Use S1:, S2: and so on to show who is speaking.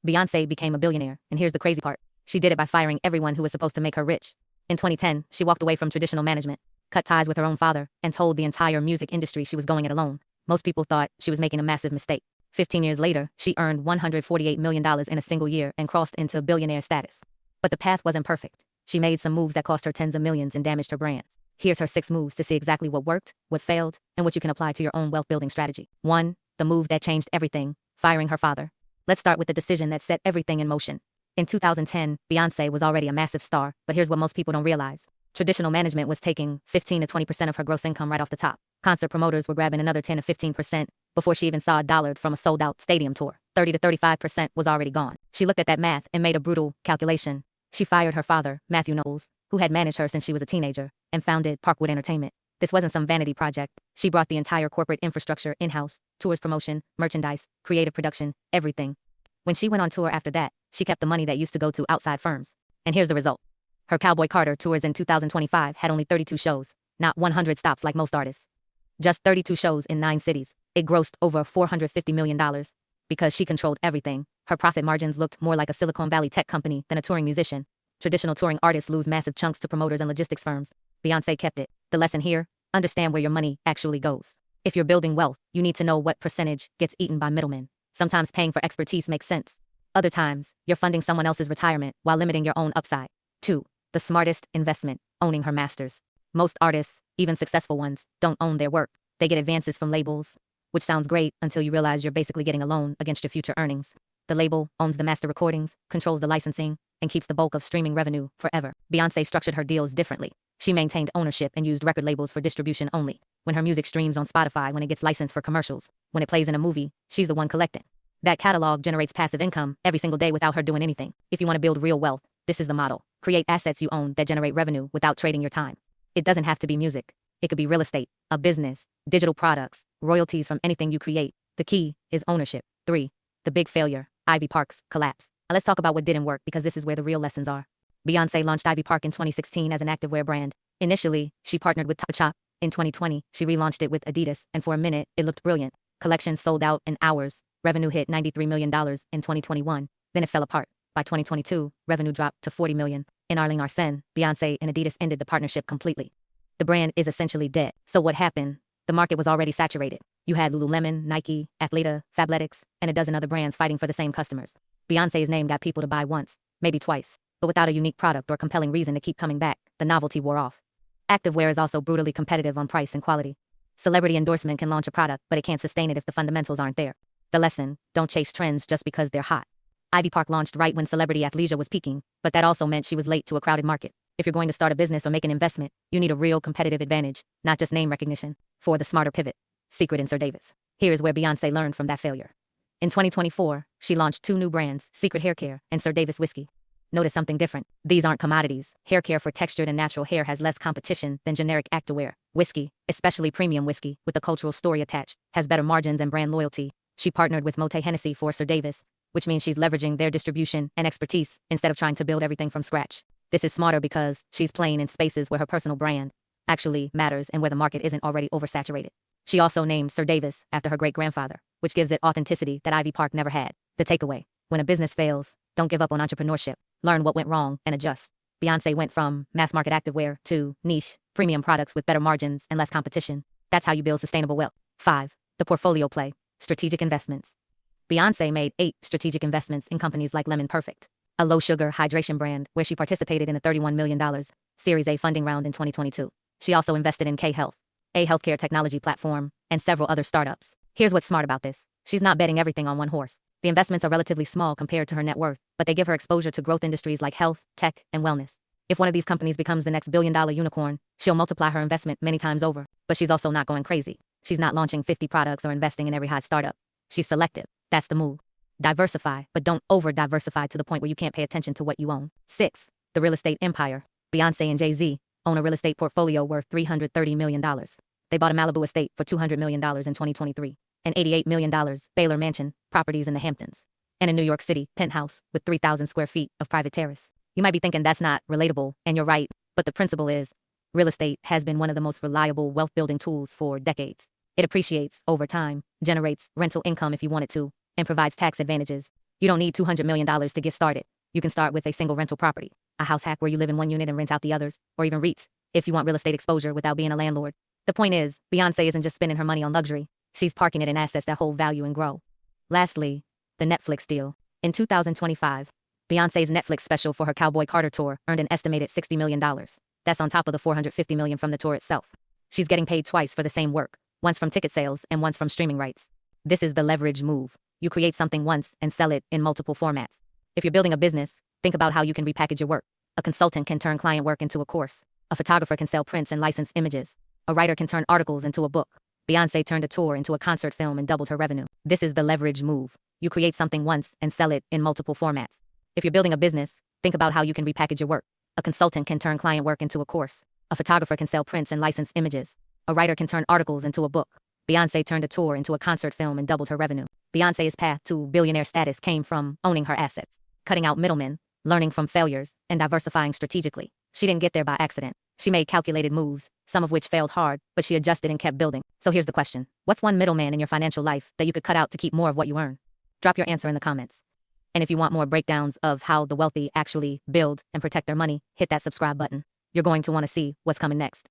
S1: Beyonce became a billionaire, and here's the crazy part. She did it by firing everyone who was supposed to make her rich. In 2010, she walked away from traditional management, cut ties with her own father, and told the entire music industry she was going it alone. Most people thought she was making a massive mistake. 15 years later, she earned $148 million in a single year and crossed into billionaire status. But the path wasn't perfect. She made some moves that cost her tens of millions and damaged her brand. Here's her 6 moves to see exactly what worked, what failed, and what you can apply to your own wealth-building strategy. 1. The move that changed everything, firing her father. Let's start with the decision that set everything in motion. In 2010, Beyonce was already a massive star, but here's what most people don't realize. Traditional management was taking 15 to 20% of her gross income right off the top. Concert promoters were grabbing another 10 to 15% before she even saw a dollar from a sold-out stadium tour. 30 to 35% was already gone. She looked at that math and made a brutal calculation. She fired her father, Matthew Knowles, who had managed her since she was a teenager, and founded Parkwood Entertainment. This wasn't some vanity project. She brought the entire corporate infrastructure in-house: tours, promotion, merchandise, creative production, everything. When she went on tour after that, she kept the money that used to go to outside firms. And here's the result. Her Cowboy Carter tours in 2025 had only 32 shows, not 100 stops like most artists. Just 32 shows in 9 cities. It grossed over $450 million. Because she controlled everything, her profit margins looked more like a Silicon Valley tech company than a touring musician. Traditional touring artists lose massive chunks to promoters and logistics firms. Beyonce kept it. The lesson here: understand where your money actually goes. If you're building wealth, you need to know what percentage gets eaten by middlemen. Sometimes paying for expertise makes sense. Other times, you're funding someone else's retirement while limiting your own upside. 2. The smartest investment: owning her masters. Most artists, even successful ones, don't own their work. They get advances from labels, which sounds great until you realize you're basically getting a loan against your future earnings. The label owns the master recordings, controls the licensing, and keeps the bulk of streaming revenue forever. Beyonce structured her deals differently. She maintained ownership and used record labels for distribution only. When her music streams on Spotify, when it gets licensed for commercials, when it plays in a movie, she's the one collecting. That catalog generates passive income every single day without her doing anything. If you want to build real wealth, this is the model. Create assets you own that generate revenue without trading your time. It doesn't have to be music. It could be real estate, a business, digital products, royalties from anything you create. The key is ownership. 3. The big failure: Ivy Park's collapse. Now let's talk about what didn't work, because this is where the real lessons are. Beyonce launched Ivy Park in 2016 as an activewear brand. Initially, she partnered with Topshop. In 2020, she relaunched it with Adidas, and for a minute, it looked brilliant. Collections sold out in hours. Revenue hit $93 million in 2021. Then it fell apart. By 2022, revenue dropped to $40 million. In Arling Arsene, Beyonce and Adidas ended the partnership completely. The brand is essentially dead. So what happened? The market was already saturated. You had Lululemon, Nike, Athleta, Fabletics, and a dozen other brands fighting for the same customers. Beyonce's name got people to buy once, maybe twice, but without a unique product or compelling reason to keep coming back, the novelty wore off. Activewear is also brutally competitive on price and quality. Celebrity endorsement can launch a product, but it can't sustain it if the fundamentals aren't there. The lesson: don't chase trends just because they're hot. Ivy Park launched right when celebrity athleisure was peaking, but that also meant she was late to a crowded market. If you're going to start a business or make an investment, you need a real competitive advantage, not just name recognition. 4. The smarter pivot: Secret and Sir Davis. Here is where Beyonce learned from that failure. In 2024, she launched 2 new brands: Secret Hair Care and Sir Davis Whiskey. Notice something different. These aren't commodities. Hair care for textured and natural hair has less competition than generic activewear. Whiskey, especially premium whiskey, with a cultural story attached, has better margins and brand loyalty. She partnered with Moët Hennessy for Sir Davis, which means she's leveraging their distribution and expertise instead of trying to build everything from scratch. This is smarter because she's playing in spaces where her personal brand actually matters and where the market isn't already oversaturated. She also named Sir Davis after her great-grandfather, which gives it authenticity that Ivy Park never had. The takeaway: when a business fails, don't give up on entrepreneurship. Learn what went wrong and adjust. Beyonce went from mass-market activewear to niche, premium products with better margins and less competition. That's how you build sustainable wealth. 5. The portfolio play: strategic investments. Beyonce made 8 strategic investments in companies like Lemon Perfect, a low-sugar hydration brand where she participated in a $31 million Series A funding round in 2022. She also invested in K-Health, a healthcare technology platform, and several other startups. Here's what's smart about this: she's not betting everything on one horse. The investments are relatively small compared to her net worth, but they give her exposure to growth industries like health, tech, and wellness. If one of these companies becomes the next billion-dollar unicorn, she'll multiply her investment many times over. But she's also not going crazy. She's not launching 50 products or investing in every hot startup. She's selective. That's the move. Diversify, but don't over-diversify to the point where you can't pay attention to what you own. 6. The real estate empire. Beyonce and Jay-Z own a real estate portfolio worth $330 million. They bought a Malibu estate for $200 million in 2023. An $88 million Baylor Mansion, properties in the Hamptons. And a New York City penthouse with 3,000 square feet of private terrace. You might be thinking that's not relatable, and you're right, but the principle is, real estate has been one of the most reliable wealth-building tools for decades. It appreciates over time, generates rental income if you want it to, and provides tax advantages. You don't need $200 million to get started. You can start with a single rental property, a house hack where you live in one unit and rent out the others, or even REITs, if you want real estate exposure without being a landlord. The point is, Beyonce isn't just spending her money on luxury. She's parking it in assets that hold value and grow. Lastly, the Netflix deal. In 2025, Beyonce's Netflix special for her Cowboy Carter tour earned an estimated $60 million. That's on top of the $450 million from the tour itself. She's getting paid twice for the same work, once from ticket sales and once from streaming rights. This is the leverage move. You create something once and sell it in multiple formats. If you're building a business, think about how you can repackage your work. A consultant can turn client work into a course. A photographer can sell prints and license images. A writer can turn articles into a book. Beyonce turned a tour into a concert film and doubled her revenue. This is the leverage move. You create something once and sell it in multiple formats. If you're building a business, think about how you can repackage your work. A consultant can turn client work into a course. A photographer can sell prints and license images. A writer can turn articles into a book. Beyonce turned a tour into a concert film and doubled her revenue. Beyonce's path to billionaire status came from owning her assets, cutting out middlemen, learning from failures, and diversifying strategically. She didn't get there by accident. She made calculated moves, some of which failed hard, but she adjusted and kept building. So here's the question. What's one middleman in your financial life that you could cut out to keep more of what you earn? Drop your answer in the comments. And if you want more breakdowns of how the wealthy actually build and protect their money, hit that subscribe button. You're going to want to see what's coming next.